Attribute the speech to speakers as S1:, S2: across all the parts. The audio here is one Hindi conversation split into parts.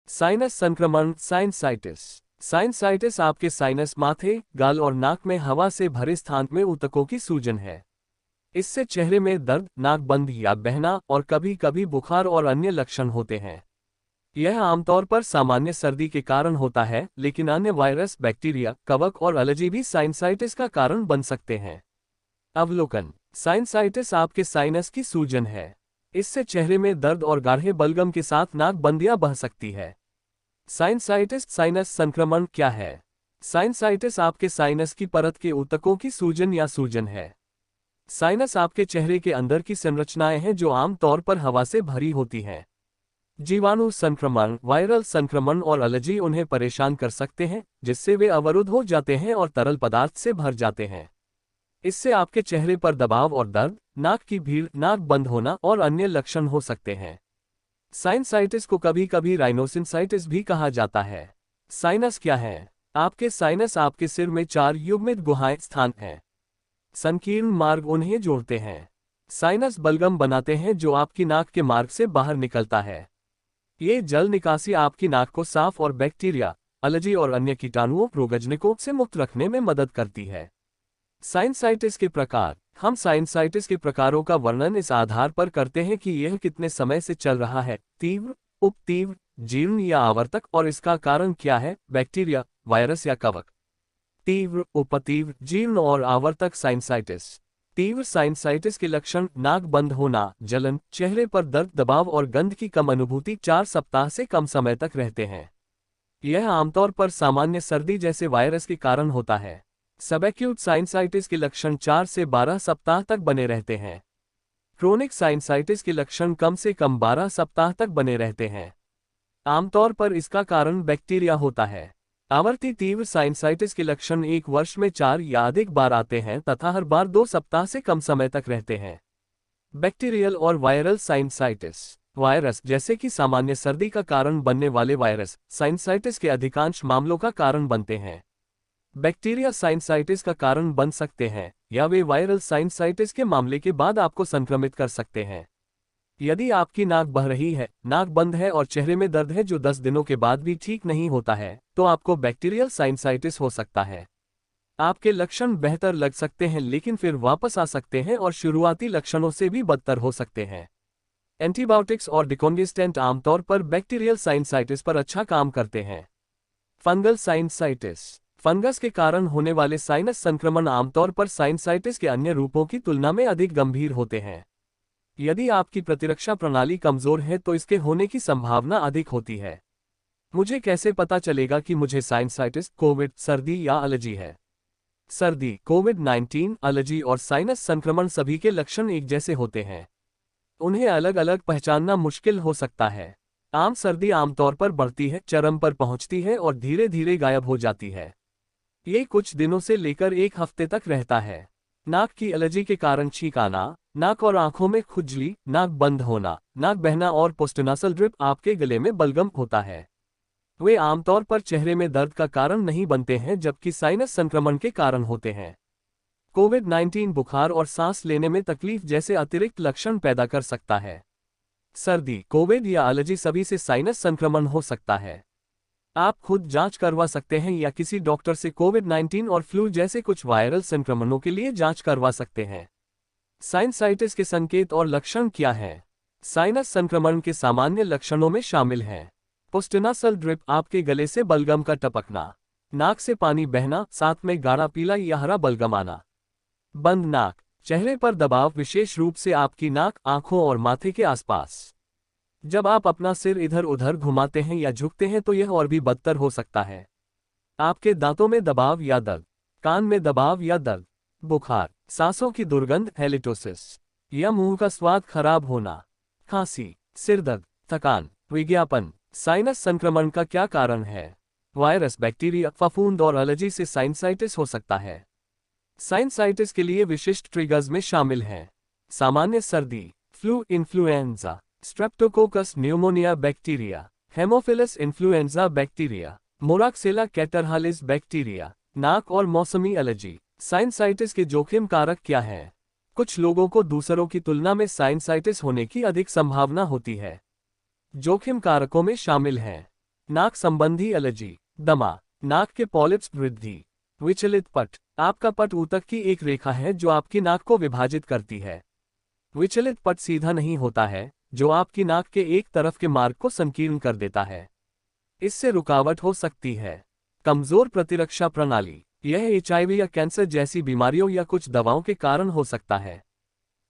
S1: साइनस संक्रमण साइनसाइटिस। साइनसाइटिस आपके साइनस, माथे, गाल और नाक में हवा से भरे स्थान में ऊतकों की सूजन है। इससे चेहरे में दर्द, नाक बंद या बहना और कभी कभी बुखार और अन्य लक्षण होते हैं। यह आमतौर पर सामान्य सर्दी के कारण होता है, लेकिन अन्य वायरस, बैक्टीरिया, कवक और एलर्जी भी साइनसाइटिस का कारण बन सकते हैं। अवलोकन: साइनसाइटिस आपके साइनस की सूजन है। इससे चेहरे में दर्द और गाढ़े बलगम के साथ नाक बंद या बह सकती है। साइनसाइटिस साइनस संक्रमण क्या है? साइनसाइटिस आपके साइनस की परत के ऊतकों की सूजन या सूजन है। साइनस आपके चेहरे के अंदर की संरचनाएं हैं जो आम तौर पर हवा से भरी होती हैं। जीवाणु संक्रमण, वायरल संक्रमण और एलर्जी उन्हें परेशान कर सकते हैं, जिससे वे अवरुद्ध हो जाते हैं और तरल पदार्थ से भर जाते हैं। इससे आपके चेहरे पर दबाव और दर्द, नाक की भीड़, नाक बंद होना और अन्य लक्षण हो सकते हैं। साइनसाइटिस को कभी कभी राइनोसिनसाइटिस भी कहा जाता है। साइनस क्या है? आपके साइनस आपके सिर में 4 युग्मित गुहाएं स्थान हैं। संकीर्ण मार्ग उन्हें जोड़ते हैं। साइनस बलगम बनाते हैं जो आपकी नाक के मार्ग से बाहर निकलता है। ये जल निकासी आपकी नाक को साफ और बैक्टीरिया, एलर्जी और अन्य कीटाणुओं, रोगजनकों से मुक्त रखने में मदद करती है। साइनसाइटिस के प्रकार: हम साइनसाइटिस के प्रकारों का वर्णन इस आधार पर करते हैं कि यह कितने समय से चल रहा है, तीव्र, उपतीव्र, जीर्ण या आवर्तक, और इसका कारण क्या है, बैक्टीरिया, वायरस या कवक। तीव्र, उपतीव्र, जीर्ण और आवर्तक साइनसाइटिस। तीव्र साइनसाइटिस के लक्षण: नाक बंद होना, जलन, चेहरे पर दर्द, दबाव और गंध की कम अनुभूति 4 सप्ताह से कम समय तक रहते हैं। यह आमतौर पर सामान्य सर्दी जैसे वायरस के कारण होता है। सबएक्यूट साइनसाइटिस के लक्षण 4 से 12 सप्ताह तक बने रहते हैं। क्रोनिक साइनसाइटिस के लक्षण कम से कम 12 सप्ताह तक बने रहते हैं। आमतौर पर इसका कारण बैक्टीरिया होता है। आवर्ती तीव्र साइनसाइटिस के लक्षण 1 वर्ष में 4 या अधिक बार आते हैं तथा हर बार 2 सप्ताह से कम समय तक रहते हैं। बैक्टीरियल और वायरल साइनसाइटिस। वायरस, जैसे कि सामान्य सर्दी का कारण बनने वाले वायरस, साइनसाइटिस के अधिकांश मामलों का कारण बनते हैं। बैक्टीरिया साइनसाइटिस का कारण बन सकते हैं, या वे वायरल साइनसाइटिस के मामले के बाद आपको संक्रमित कर सकते हैं। यदि आपकी नाक बह रही है, नाक बंद है और चेहरे में दर्द है जो 10 दिनों के बाद भी ठीक नहीं होता है, तो आपको बैक्टीरियल साइनसाइटिस हो सकता है। आपके लक्षण बेहतर लग सकते हैं लेकिन फिर वापस आ सकते हैं और शुरुआती लक्षणों से भी बदतर हो सकते हैं। एंटीबायोटिक्स और डिकॉन्गेस्टेंट आमतौर पर बैक्टीरियल साइनसाइटिस पर अच्छा काम करते हैं। Fungal sinusitis. फंगस के कारण होने वाले साइनस संक्रमण आमतौर पर साइनसाइटिस के अन्य रूपों की तुलना में अधिक गंभीर होते हैं। यदि आपकी प्रतिरक्षा प्रणाली कमजोर है तो इसके होने की संभावना अधिक होती है। मुझे कैसे पता चलेगा कि मुझे साइनसाइटिस, कोविड, सर्दी या एलर्जी है? सर्दी, कोविड-19, एलर्जी और साइनस संक्रमण सभी के लक्षण एक जैसे होते हैं। उन्हें अलग अलग पहचानना मुश्किल हो सकता है। आम सर्दी आमतौर पर बढ़ती है, चरम पर पहुंचती है और धीरे धीरे गायब हो जाती है। ये कुछ दिनों से लेकर 1 हफ्ते तक रहता है। नाक की एलर्जी के कारण छींक आना, नाक और आंखों में खुजली, नाक बंद होना, नाक बहना और पोस्टनासल ड्रिप, आपके गले में बलगम होता है। वे आमतौर पर चेहरे में दर्द का कारण नहीं बनते हैं जबकि साइनस संक्रमण के कारण होते हैं। कोविड-19 बुखार और सांस लेने में तकलीफ जैसे अतिरिक्त लक्षण पैदा कर सकता है। सर्दी, कोविड या एलर्जी सभी से साइनस संक्रमण हो सकता है। आप खुद जांच करवा सकते हैं या किसी डॉक्टर से कोविड-19 और फ्लू जैसे कुछ वायरल संक्रमणों के लिए जांच करवा सकते हैं। साइनसाइटिस के संकेत और लक्षण क्या हैं? साइनस संक्रमण के सामान्य लक्षणों में शामिल हैं: पोस्टनासल ड्रिप, आपके गले से बलगम का टपकना, नाक से पानी बहना, साथ में गाढ़ा पीला या हरा बलगम आना, बंद नाक, चेहरे पर दबाव, विशेष रूप से आपकी नाक, आंखों और माथे के आसपास। जब आप अपना सिर इधर उधर घुमाते हैं या झुकते हैं तो यह और भी बदतर हो सकता है। आपके दांतों में दबाव या दर्द, कान में दबाव या दर्द, बुखार, सांसों की दुर्गंध, हैलिटोसिस या मुंह का स्वाद खराब होना, खांसी, सिर दर्द, थकान, विज्ञापन। साइनस संक्रमण का क्या कारण है? वायरस, बैक्टीरिया, फफूंद और एलर्जी से साइनसाइटिस हो सकता है। साइनसाइटिस के लिए विशिष्ट ट्रिगर्स में शामिल हैं: सामान्य सर्दी, flu, influenza, streptococcus pneumoniae bacteria, haemophilus influenza bacteria, moraxella catarrhalis bacteria, नाक और मौसमी एलर्जी। साइनसाइटिस के जोखिम कारक क्या हैं? कुछ लोगों को दूसरों की तुलना में साइनसाइटिस होने की अधिक संभावना होती है। जोखिम कारकों में शामिल हैं: नाक संबंधी एलर्जी, दमा, नाक के पॉलिप्स वृद्धि। विचलित पट, आपका पट ऊतक की एक रेखा है जो आपकी नाक को विभाजित करती है। विचलित पट सीधा नहीं होता है, जो आपकी नाक के एक तरफ के मार्ग को संकीर्ण कर देता है। इससे रुकावट हो सकती है। कमजोर प्रतिरक्षा प्रणाली, यह एचआईवी या कैंसर जैसी बीमारियों या कुछ दवाओं के कारण हो सकता है।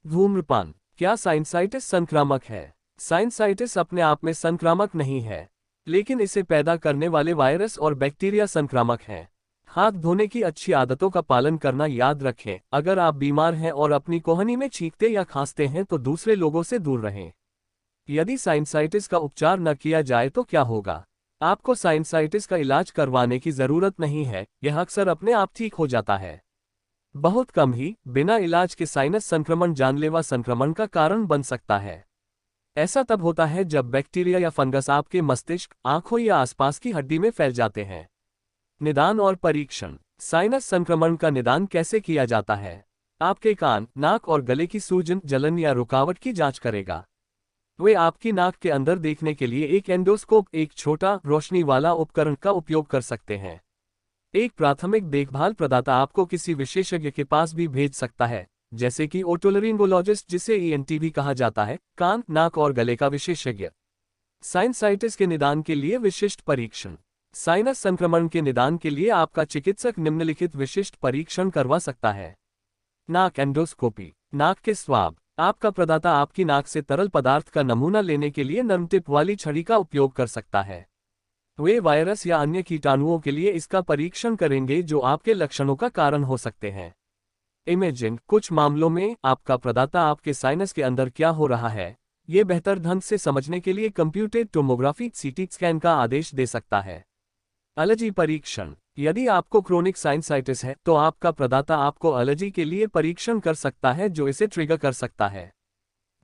S1: धूम्रपान, क्या साइनसाइटिस संक्रामक है? साइनसाइटिस अपने आप में संक्रामक नहीं है, लेकिन इसे पैदा करने वाले वायरस और बैक्टीरिया संक्रामक हैं। हाथ धोने की अच्छी आदतों का पालन करना याद रखें। अगर आप बीमार हैं और अपनी कोहनी में छींकते या खांसते हैं तो दूसरे लोगों से दूर रहें। यदि साइनसाइटिस का उपचार न किया जाए तो क्या होगा? आपको साइनसाइटिस का इलाज करवाने की जरूरत नहीं है, यह अक्सर अपने आप ठीक हो जाता है। बहुत कम ही बिना इलाज के साइनस संक्रमण जानलेवा संक्रमण का कारण बन सकता है। ऐसा तब होता है जब बैक्टीरिया या फंगस आपके मस्तिष्क, आंखों या आसपास की हड्डी में फैल जाते हैं। निदान और परीक्षण, साइनस संक्रमण का निदान कैसे किया जाता है? आपके कान, नाक और गले की सूजन, जलन या रुकावट की जांच करेगा। वे आपकी नाक के अंदर देखने के लिए एक एंडोस्कोप, एक छोटा रोशनी वाला उपकरण का उपयोग कर सकते हैं। एक प्राथमिक देखभाल प्रदाता आपको किसी विशेषज्ञ के पास भी भेज सकता है, जैसे कि ओटोलरिंगोलॉजिस्ट, जिसे ईएनटी भी कहा जाता है, कान, नाक और गले का विशेषज्ञ। साइनसाइटिस के निदान के लिए विशिष्ट परीक्षण, साइनस संक्रमण के निदान के लिए आपका चिकित्सक निम्नलिखित विशिष्ट परीक्षण करवा सकता है। नाक एंडोस्कोपी, नाक के स्वाब, आपका प्रदाता आपकी नाक से तरल पदार्थ का नमूना लेने के लिए नरम टिप वाली छड़ी का उपयोग कर सकता है। वे वायरस या अन्य कीटाणुओं के लिए इसका परीक्षण करेंगे जो आपके लक्षणों का कारण हो सकते हैं। इमेजिंग, कुछ मामलों में आपका प्रदाता आपके साइनस के अंदर क्या हो रहा है ये बेहतर ढंग से समझने के लिए कंप्यूटेड टोमोग्राफी सीटी स्कैन का आदेश दे सकता है। एलर्जी परीक्षण, यदि आपको क्रोनिक साइनसाइटिस है तो आपका प्रदाता आपको एलर्जी के लिए परीक्षण कर सकता है जो इसे ट्रिगर कर सकता है।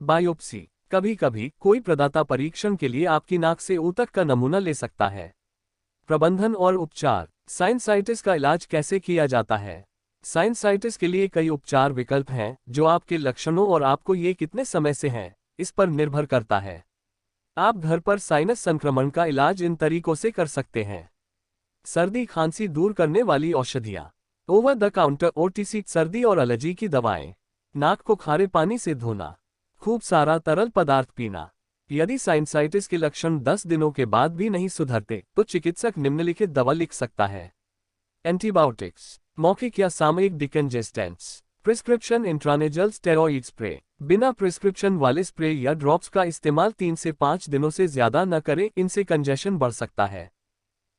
S1: बायोप्सी, कभी कभी कोई प्रदाता परीक्षण के लिए आपकी नाक से ऊतक का नमूना ले सकता है। प्रबंधन और उपचार, साइनसाइटिस का इलाज कैसे किया जाता है? साइनसाइटिस के लिए कई उपचार विकल्प हैं जो आपके लक्षणों और आपको ये कितने समय से हैं इस पर निर्भर करता है। आप घर पर साइनस संक्रमण का इलाज इन तरीकों से कर सकते हैं। सर्दी खांसी दूर करने वाली औषधियाँ, ओवर द काउंटर ओटीसी सर्दी और एलर्जी की दवाएं, नाक को खारे पानी से धोना, खूब सारा तरल पदार्थ पीना। यदि साइनसाइटिस के लक्षण 10 दिनों के बाद भी नहीं सुधरते तो चिकित्सक निम्नलिखित दवा लिख सकता है। एंटीबायोटिक्स, मौखिक या सामयिक डिकंजेस्टेंट्स, प्रिस्क्रिप्शन इंट्रानेजल स्टेरॉइड स्प्रे, बिना प्रिस्क्रिप्शन वाले स्प्रे या ड्रॉप्स का इस्तेमाल 3 से 5 दिनों से ज्यादा न करें, इनसे कंजेशन बढ़ सकता है।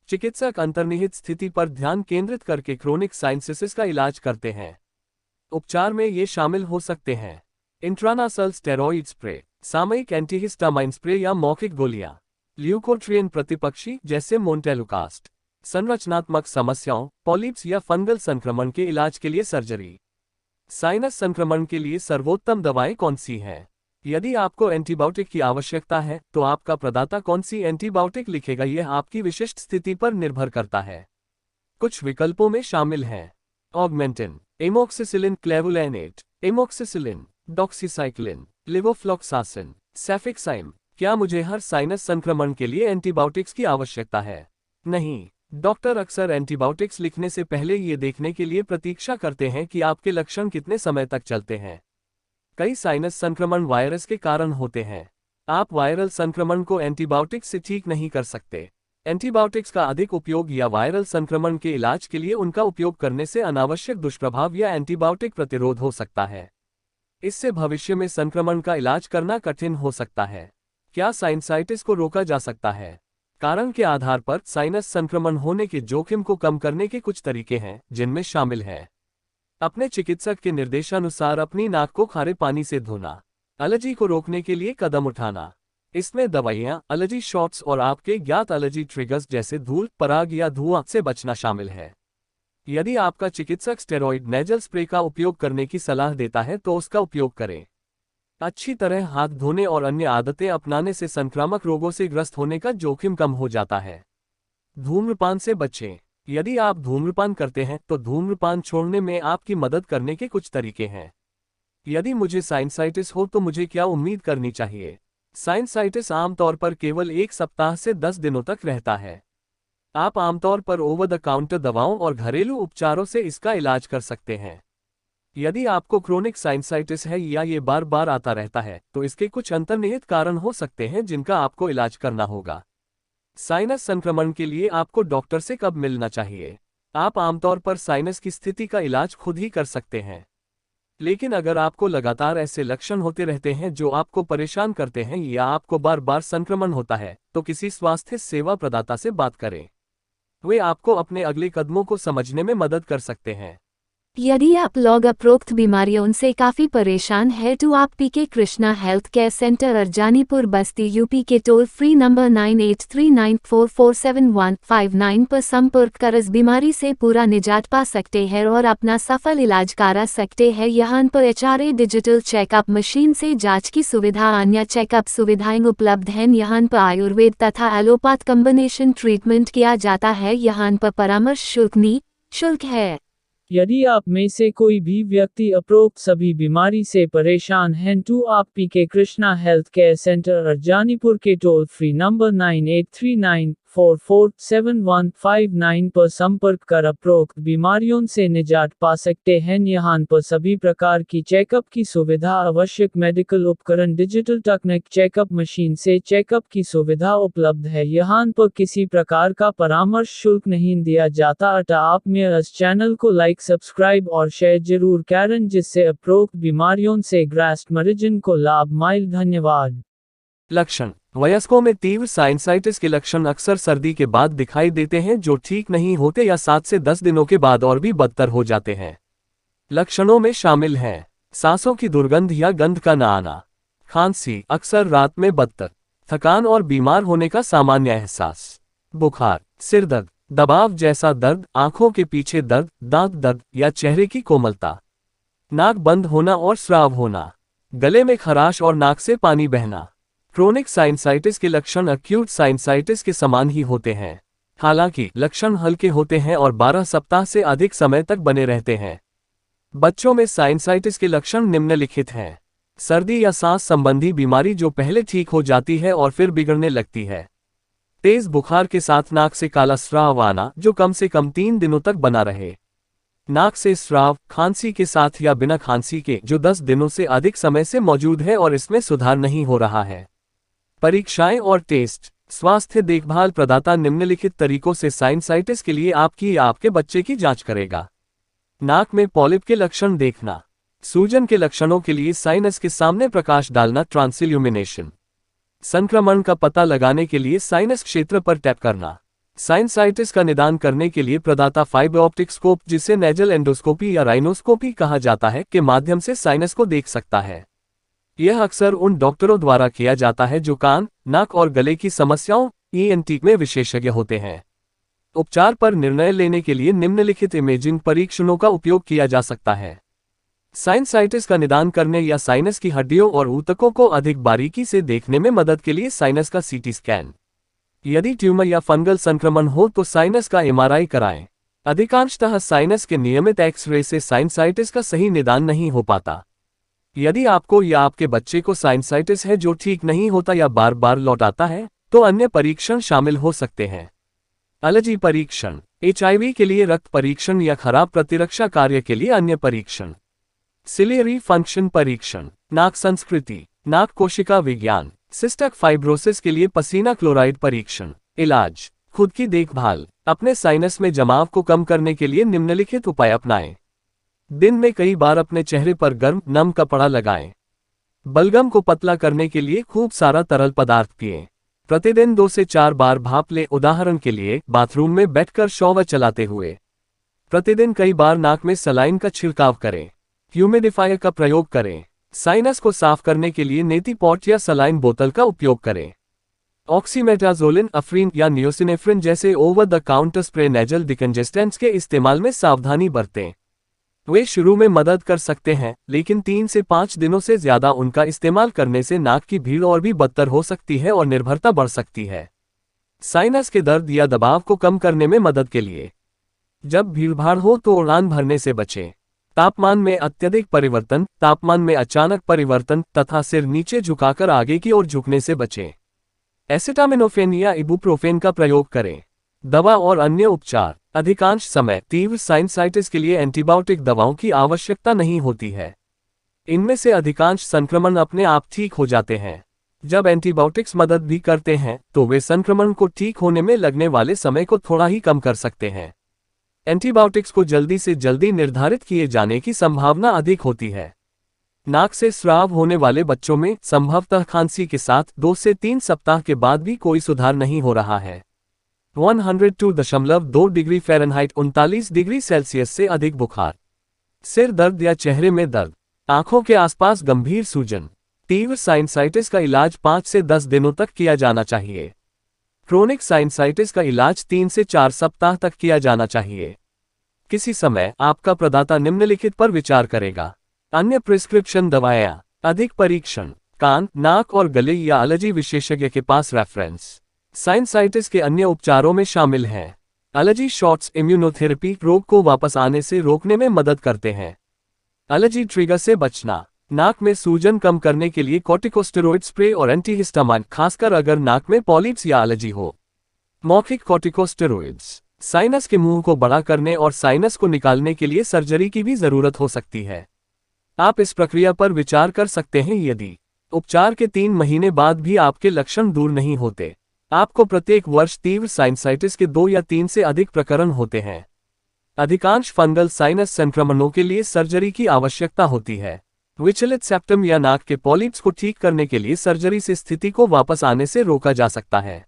S1: चिकित्सक अंतर्निहित स्थिति पर ध्यान केंद्रित करके क्रोनिक साइनसाइटिस का इलाज करते हैं। उपचार में ये शामिल हो सकते हैं इंट्रानासल स्टेरॉइड स्प्रे, सामयिक एंटीहिस्टामाइन स्प्रे या मौखिक गोलियां, ल्यूकोट्रिएन प्रतिपक्षी जैसे मोन्टेलुकास्ट, संरचनात्मक समस्याओं, पॉलिप्स या फंगल संक्रमण के इलाज के लिए सर्जरी। साइनस संक्रमण के लिए सर्वोत्तम दवाएं कौन सी हैं? यदि आपको एंटीबायोटिक की आवश्यकता है तो आपका प्रदाता कौन सी एंटीबायोटिक लिखेगा यह आपकी विशिष्ट स्थिति पर निर्भर करता है। कुछ विकल्पों में शामिल हैं Augmentin, amoxicillin clavulanate, amoxicillin, doxycycline, levofloxacin, cefixime. क्या मुझे हर साइनस संक्रमण के लिए एंटीबायोटिक्स की आवश्यकता है? नहीं। डॉक्टर अक्सर एंटीबायोटिक्स लिखने से पहले ये देखने के लिए प्रतीक्षा करते हैं कि आपके लक्षण कितने समय तक चलते हैं। कई साइनस संक्रमण वायरस के कारण होते हैं। आप वायरल संक्रमण को एंटीबायोटिक्स से ठीक नहीं कर सकते। एंटीबायोटिक्स का अधिक उपयोग या वायरल संक्रमण के इलाज के लिए उनका उपयोग करने से अनावश्यक दुष्प्रभाव या एंटीबायोटिक प्रतिरोध हो सकता है। इससे भविष्य में संक्रमण का इलाज करना कठिन हो सकता है। क्या साइनसाइटिस को रोका जा सकता है? कारण के आधार पर साइनस संक्रमण होने के जोखिम को कम करने के कुछ तरीके हैं, जिनमें शामिल हैं अपने चिकित्सक के निर्देशानुसार अपनी नाक को खारे पानी से धोना, एलर्जी को रोकने के लिए कदम उठाना। इसमें दवाइयाँ, एलर्जी शॉट्स और आपके ज्ञात एलर्जी ट्रिगर्स जैसे धूल, पराग या धुआं से बचना शामिल है। यदि आपका चिकित्सक स्टेरॉइड नेजल स्प्रे का उपयोग करने की सलाह देता है तो उसका उपयोग करें। अच्छी तरह हाथ धोने और अन्य आदतें अपनाने से संक्रामक रोगों से ग्रस्त होने का जोखिम कम हो जाता है। धूम्रपान से बचें। यदि आप धूम्रपान करते हैं तो धूम्रपान छोड़ने में आपकी मदद करने के कुछ तरीके हैं। यदि मुझे साइनसाइटिस हो तो मुझे क्या उम्मीद करनी चाहिए? साइनसाइटिस आमतौर पर केवल 1 सप्ताह से 10 दिनों तक रहता है। आप आमतौर पर ओवर द काउंटर दवाओं और घरेलू उपचारों से इसका इलाज कर सकते हैं। यदि आपको क्रोनिक साइनसाइटिस है या ये बार बार आता रहता है, तो इसके कुछ अंतर्निहित कारण हो सकते हैं जिनका आपको इलाज करना होगा। साइनस संक्रमण के लिए आपको डॉक्टर से कब मिलना चाहिए? आप आमतौर पर साइनस की स्थिति का इलाज खुद ही कर सकते हैं। लेकिन अगर आपको लगातार ऐसे लक्षण होते रहते हैं जो आपको परेशान करते हैं या आपको बार बार संक्रमण होता है, तो किसी स्वास्थ्य सेवा प्रदाता से बात करें। वे आपको अपने अगले कदमों को समझने में मदद कर सकते हैं।
S2: यदि आप लोग उपरोक्त बीमारियों से काफ़ी परेशान हैं तो आप पीके कृष्णा हेल्थ केयर सेंटर अर्जानीपुर बस्ती यूपी के टोल फ्री नंबर 9839447159 पर संपर्क कर इस बीमारी से पूरा निजात पा सकते हैं और अपना सफल इलाज करा सकते हैं। यहाँ पर HRA डिजिटल चेकअप मशीन से जांच की सुविधा, अन्य चेकअप सुविधाएं उपलब्ध हैं। यहाँ पर आयुर्वेद तथा एलोपैथ कॉम्बिनेशन ट्रीटमेंट किया जाता है। यहाँ पर परामर्श शुल्क है।
S3: यदि आप में से कोई भी व्यक्ति उपरोक्त सभी बीमारी से परेशान हैं तो आप पीके कृष्णा हेल्थ केयर सेंटर अर्जानीपुर के टोल फ्री नंबर 9839447159 पर संपर्क कर उपरोक्त बीमारियों से निजात पा सकते हैं। यहाँ पर सभी प्रकार की चेकअप की सुविधा, आवश्यक मेडिकल उपकरण, डिजिटल तकनीक, चेकअप मशीन से चेकअप की सुविधा उपलब्ध है। यहाँ पर किसी प्रकार का परामर्श शुल्क नहीं दिया जाता। अतः आप मेरे इस चैनल को लाइक, सब्सक्राइब और शेयर जरूर करें जिससे उपरोक्त बीमारियों से ग्रस्त मरीजन को लाभ मिले। धन्यवाद।
S1: लक्षण: वयस्कों में तीव्र साइनसाइटिस के लक्षण अक्सर सर्दी के बाद दिखाई देते हैं जो ठीक नहीं होते या 7 से 10 दिनों के बाद और भी बदतर हो जाते हैं। लक्षणों में शामिल हैं सांसों की दुर्गंध या गंध का न आना, खांसी अक्सर रात में बदतर, थकान और बीमार होने का सामान्य एहसास, बुखार, सिर दर्द, दबाव जैसा दर्द, आंखों के पीछे दर्द, दांत दर्द या चेहरे की कोमलता, नाक बंद होना और स्राव होना, गले में खराश और नाक से पानी बहना। क्रोनिक साइनसाइटिस के लक्षण एक्यूट साइनसाइटिस के समान ही होते हैं, हालांकि लक्षण हल्के होते हैं और 12 सप्ताह से अधिक समय तक बने रहते हैं। बच्चों में साइनसाइटिस के लक्षण निम्नलिखित हैं: सर्दी या सांस संबंधी बीमारी जो पहले ठीक हो जाती है और फिर बिगड़ने लगती है, तेज बुखार के साथ नाक से काला स्राव आना जो कम से कम 3 दिनों तक बना रहे, नाक से स्राव, खांसी के साथ या बिना खांसी के जो 10 दिनों से अधिक समय से मौजूद है और इसमें सुधार नहीं हो रहा है। परीक्षाएं और टेस्ट: स्वास्थ्य देखभाल प्रदाता निम्नलिखित तरीकों से साइनसाइटिस के लिए आपकी या आपके बच्चे की जांच करेगा। नाक में पॉलिप के लक्षण देखना, सूजन के लक्षणों के लिए साइनस के सामने प्रकाश डालना, ट्रांसइल्यूमिनेशन, संक्रमण का पता लगाने के लिए साइनस क्षेत्र पर टैप करना। साइनसाइटिस का निदान करने के लिए प्रदाता फाइबर ऑप्टिक स्कोप, जिसे नेजल एंडोस्कोपी या राइनोस्कोपी कहा जाता है, के माध्यम से साइनस को देख सकता है। यह अक्सर उन डॉक्टरों द्वारा किया जाता है जो कान, नाक और गले की समस्याओं ENT में विशेषज्ञ होते हैं। उपचार पर निर्णय लेने के लिए निम्नलिखित इमेजिंग परीक्षणों का उपयोग किया जा सकता है। साइनसाइटिस का निदान करने या साइनस की हड्डियों और ऊतकों को अधिक बारीकी से देखने में मदद के लिए साइनस का CT स्कैन। यदि ट्यूमर या फंगल संक्रमण हो तो साइनस का MRI कराएं। अधिकांशतः साइनस के नियमित एक्स-रे से साइनसाइटिस का सही निदान नहीं हो पाता। यदि आपको या आपके बच्चे को साइनसाइटिस है जो ठीक नहीं होता या बार बार लौट आता है, तो अन्य परीक्षण शामिल हो सकते हैं। एलर्जी परीक्षण: HIV के लिए रक्त परीक्षण या खराब प्रतिरक्षा कार्य के लिए अन्य परीक्षण। सिलियरी फंक्शन परीक्षण, नाक संस्कृति, नाक कोशिका विज्ञान, सिस्टिक फाइब्रोसिस के लिए पसीना क्लोराइड परीक्षण। इलाज: खुद की देखभाल: अपने साइनस में जमाव को कम करने के लिए निम्नलिखित उपाय अपनाएं। दिन में कई बार अपने चेहरे पर गर्म, नम कपड़ा लगाएं। बलगम को पतला करने के लिए खूब सारा तरल पदार्थ पिएं। प्रतिदिन 2 से 4 बार भाप लें, उदाहरण के लिए बाथरूम में बैठकर शॉवर चलाते हुए। प्रतिदिन कई बार नाक में सलाइन का छिड़काव करें। ह्यूमिडिफायर का प्रयोग करें। साइनस को साफ करने के लिए नेती पॉट या सलाइन बोतल का उपयोग करें। ऑक्सीमेटाजोलिन, अफ्रीन या नियोसिनेफ्रिन जैसे over the counter spray nasal decongestants के इस्तेमाल में सावधानी बरतें। वे शुरू में मदद कर सकते हैं, लेकिन 3 से 5 दिनों से ज्यादा उनका इस्तेमाल करने से नाक की भीड़ और भी बदतर हो सकती है और निर्भरता बढ़ सकती है। साइनस के दर्द या दबाव को कम करने में मदद के लिए जब भीड़भाड़ हो तो उड़ान भरने से बचें। तापमान में अत्यधिक परिवर्तन, तापमान में अचानक परिवर्तन तथा सिर नीचे झुकाकर आगे की ओर झुकने से बचें। एसिटामिनोफेन या इबुप्रोफेन का प्रयोग करें। दवा और अन्य उपचार। अधिकांश समय तीव्र साइनसाइटिस के लिए एंटीबायोटिक दवाओं की आवश्यकता नहीं होती है। इनमें से अधिकांश संक्रमण अपने आप ठीक हो जाते हैं। जब एंटीबायोटिक्स मदद भी करते हैं तो वे संक्रमण को ठीक होने में लगने वाले समय को थोड़ा ही कम कर सकते हैं। एंटीबायोटिक्स को जल्दी से जल्दी निर्धारित किए जाने की संभावना अधिक होती है। नाक से स्राव होने वाले बच्चों में संभवतः खांसी के साथ 2 से 3 सप्ताह के बाद भी कोई सुधार नहीं हो रहा है। 102.2 डिग्री फ़ारेनहाइट 39 डिग्री सेल्सियस से अधिक बुखार, सिर दर्द या चेहरे में दर्द, आंखों के आसपास गंभीर सूजन। तीव्र साइनसाइटिस का इलाज 5 से 10 दिनों तक किया जाना चाहिए। क्रोनिक साइनसाइटिस का इलाज 3 से 4 सप्ताह तक किया जाना चाहिए। किसी समय आपका प्रदाता निम्नलिखित पर विचार करेगा। अन्य प्रिस्क्रिप्शन दवाएं, अधिक परीक्षण, कान, नाक और गले या एलर्जी विशेषज्ञ के पास रेफरेंस। साइनसाइटिस के अन्य उपचारों में शामिल हैं एलर्जी शॉट्स, इम्यूनोथेरेपी रोग को वापस आने से रोकने में मदद करते हैं। एलर्जी ट्रिगर से बचना, नाक में सूजन कम करने के लिए कॉर्टिकोस्टेरॉइड स्प्रे और एंटीहिस्टामाइन, खासकर अगर नाक में पॉलिप्स या एलर्जी हो। मौखिक कॉर्टिकोस्टेरॉइड्स, साइनस के मुंह को बड़ा करने और साइनस को निकालने के लिए सर्जरी की भी जरूरत हो सकती है। आप इस प्रक्रिया पर विचार कर सकते हैं यदि उपचार के 3 महीने बाद भी आपके लक्षण दूर नहीं होते। आपको प्रत्येक वर्ष तीव्र साइनसाइटिस के 2 या 3 से अधिक प्रकरण होते हैं। अधिकांश फंगल साइनस संक्रमणों के लिए सर्जरी की आवश्यकता होती है। विचलित सेप्टम या नाक के पॉलिप्स को ठीक करने के लिए सर्जरी से स्थिति को वापस आने से रोका जा सकता है।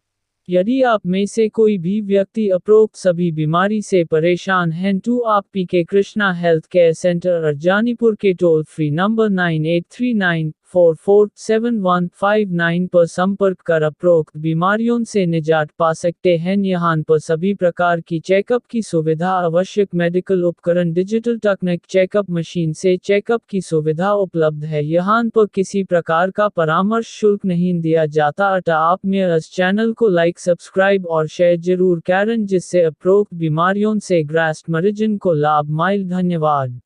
S3: यदि आप में से कोई भी व्यक्ति उपरोक्त सभी बीमारी से परेशान हैं तो आप पीके कृष्णा हेल्थ केयर सेंटर अर्जानीपुर के टोल फ्री नंबर 9839447159 पर संपर्क कर उपरोक्त बीमारियों से निजात पा सकते हैं। यहाँ पर सभी प्रकार की चेकअप की सुविधा, आवश्यक मेडिकल उपकरण, डिजिटल तकनीक, चेकअप मशीन से चेकअप की सुविधा उपलब्ध है। यहाँ पर किसी प्रकार का परामर्श शुल्क नहीं दिया जाता। अतः आप मेरे इस चैनल को लाइक, सब्सक्राइब और शेयर जरूर करें जिससे उपरोक्त बीमारियों से ग्रस्त मरीजन को लाभ मिले। धन्यवाद।